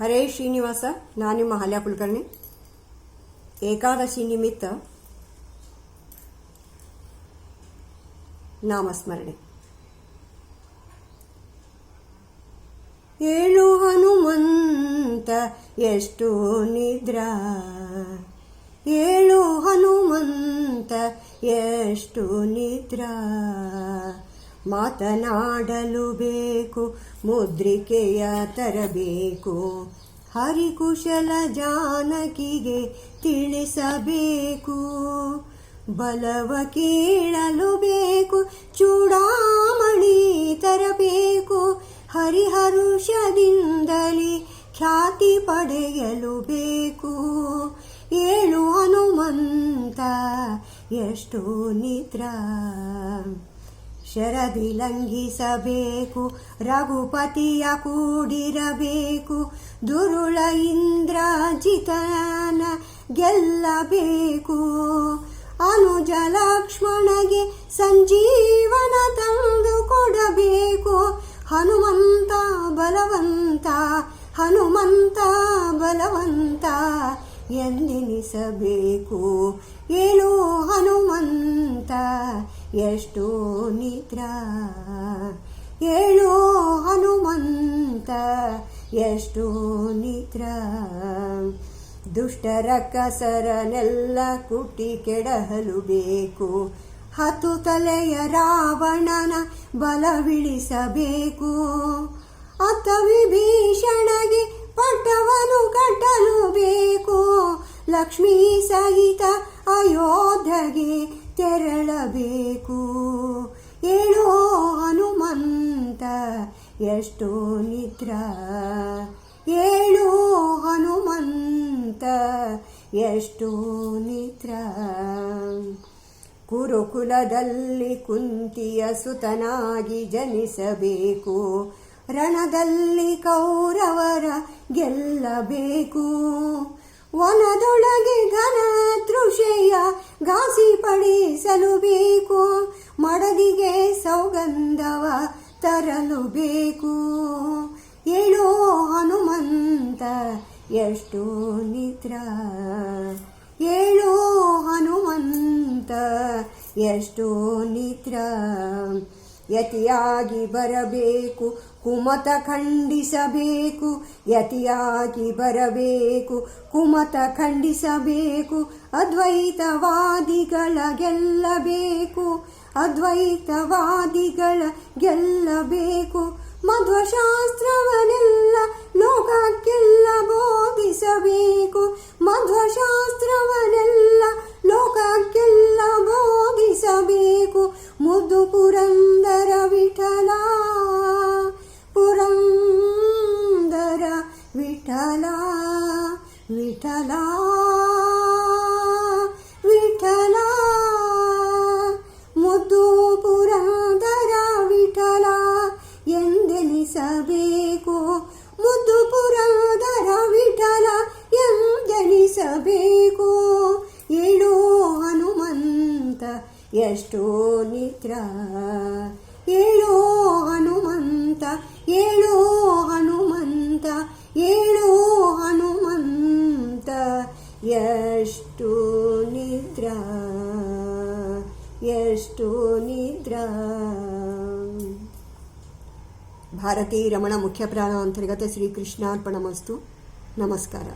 ಹರೇ ಶ್ರೀನಿವಾಸ. ನಾನು ನಿಮ್ಮ ಹಲ್ಯ ಕುಲಕರ್ಣಿ. ಏಕಾದಶಿ ನಿಮಿತ್ತ ನಾಮಸ್ಮರಣೆ. ಏಳು ಹನುಮಂತ ಎಷ್ಟು ನಿದ್ರಾ, ಏಳು ಹನುಮಂತ ಎಷ್ಟು ನಿದ್ರಾ, ಮಾತನಾಡಲು ಬೇಕು ಮುದ್ರಿಕೆಯ ತರಬೇಕು, ಹರಿಕುಶಲ ಜಾನಕಿಗೆ ತಿಳಿಸಬೇಕು, ಬಲವ ಕೇಳಲು ಬೇಕು ಚೂಡಾಮಣಿ ತರಬೇಕು, ಹರಿಹರುಷದಿಂದಲೇ ಖ್ಯಾತಿ ಪಡೆಯಲು ಬೇಕು. ಏಳು ಹನುಮಂತ ಎಷ್ಟು ನಿದ್ರಾ, ಶರದಿ ಲಂಘಿಸಬೇಕು ರಘುಪತಿಯ ಕೂಡಿರಬೇಕು, ದುರುಳ ಇಂದ್ರಜಿತನ ಗೆಲ್ಲಬೇಕು, ಅನುಜ ಲಕ್ಷ್ಮಣಗೆ ಸಂಜೀವನ ತಂದು ಕೊಡಬೇಕು, ಹನುಮಂತ ಬಲವಂತ ಹನುಮಂತ ಬಲವಂತ ಎಂದೆನಿಸಬೇಕು. ಏಳು ಹನುಮಂತ ಎಷ್ಟು ನಿದ್ರಾ, ಏಳು ಹನುಮಂತ ಎಷ್ಟು ನಿದ್ರಾ, ದುಷ್ಟರ ಕಸರನೆಲ್ಲ ಕುಟ್ಟಿ ಕೆಡಹಲು ಬೇಕು, ಹತ್ತು ತಲೆಯ ರಾವಣನ ಬಲವಿಳಿಸಬೇಕು, ಅತ್ತ ವಿಭೀಷಣಗೆ ಪಟ್ಟವನು ಕಟ್ಟಲು ಬೇಕು, ಲಕ್ಷ್ಮೀ ಸಹಿತ ಅಯೋಧ್ಯೆಗೆ ತೆರಳಬೇಕು. ಏಳು ಹನುಮಂತ ಎಷ್ಟು ನಿದ್ರಾ, ಏಳು ಹನುಮಂತ ಎಷ್ಟು ನಿದ್ರಾ, ಕುರುಕುಲದಲ್ಲಿ ಕುಂತಿಯ ಸುತನಾಗಿ ಜನಿಸಬೇಕು, ರಣದಲ್ಲಿ ಕೌರವರ ಗೆಲ್ಲಬೇಕು, ವನದೊಳಗೆ ಘನ ತೃಷೆಯ ಘಾಸಿಪಡಿಸಲು ಬೇಕು, ಮಡದಿಗೆ ಸೌಗಂಧವ ತರಲು ಬೇಕು. ಏಳು ಹನುಮಂತ ಎಷ್ಟು ನಿದ್ರಾ, ಏಳು ಹನುಮಂತ ಎಷ್ಟು ನಿದ್ರಾ, ಯತಿಯಾಗಿ ಬರಬೇಕು ಕುಮತ ಖಂಡಿಸಬೇಕು, ಯತಿಯಾಗಿ ಬರಬೇಕು ಕುಮತ ಖಂಡಿಸಬೇಕು, ಅದ್ವೈತವಾದಿಗಳ ಗೆಲ್ಲಬೇಕು, ಅದ್ವೈತವಾದಿಗಳ ಗೆಲ್ಲಬೇಕು, ಮಧ್ವಶಾಸ್ತ್ರವನ್ನೆಲ್ಲ ಲೋಕಕ್ಕೆಲ್ಲ ಬೋಧಿಸಬೇಕು, ಮಧ್ವಶಾಸ್ತ್ರವನ್ನೆಲ್ಲ ಲೋಕಕ್ಕೆಲ್ಲ ಬೋಧಿಸಬೇಕು, ಮುದ್ದು ಪುರಂದರ ವಿಠಲ ಪುರಂದರ ವಿಠಲ ವಿಠಲ ವಿಠಲ, ಮುದ್ದು ಪುರಂದರ ವಿಠಲ ಎಂದೆನಿಸಬೇಕು, ಮುದ್ದು ಪುರಂದರ ವಿಠಲ ಎಂದೆನಿಸಬೇಕು. ಏಳು ಹನುಮಂತ ಎಷ್ಟು ನಿದ್ರಾ, ಏಳು ಹನುಮಂತ ಏಳು ಹನುಮಂತ ಏಳು ಹನುಮಂತ ಎಷ್ಟು ನಿದ್ರಾ, ಎಷ್ಟು ನಿದ್ರಾ. ಭಾರತೀ ರಮಣ ಮುಖ್ಯ ಪ್ರಾಣ ಅಂತರ್ಗತ ಶ್ರೀಕೃಷ್ಣಾರ್ಪಣಮಸ್ತು. ನಮಸ್ಕಾರ.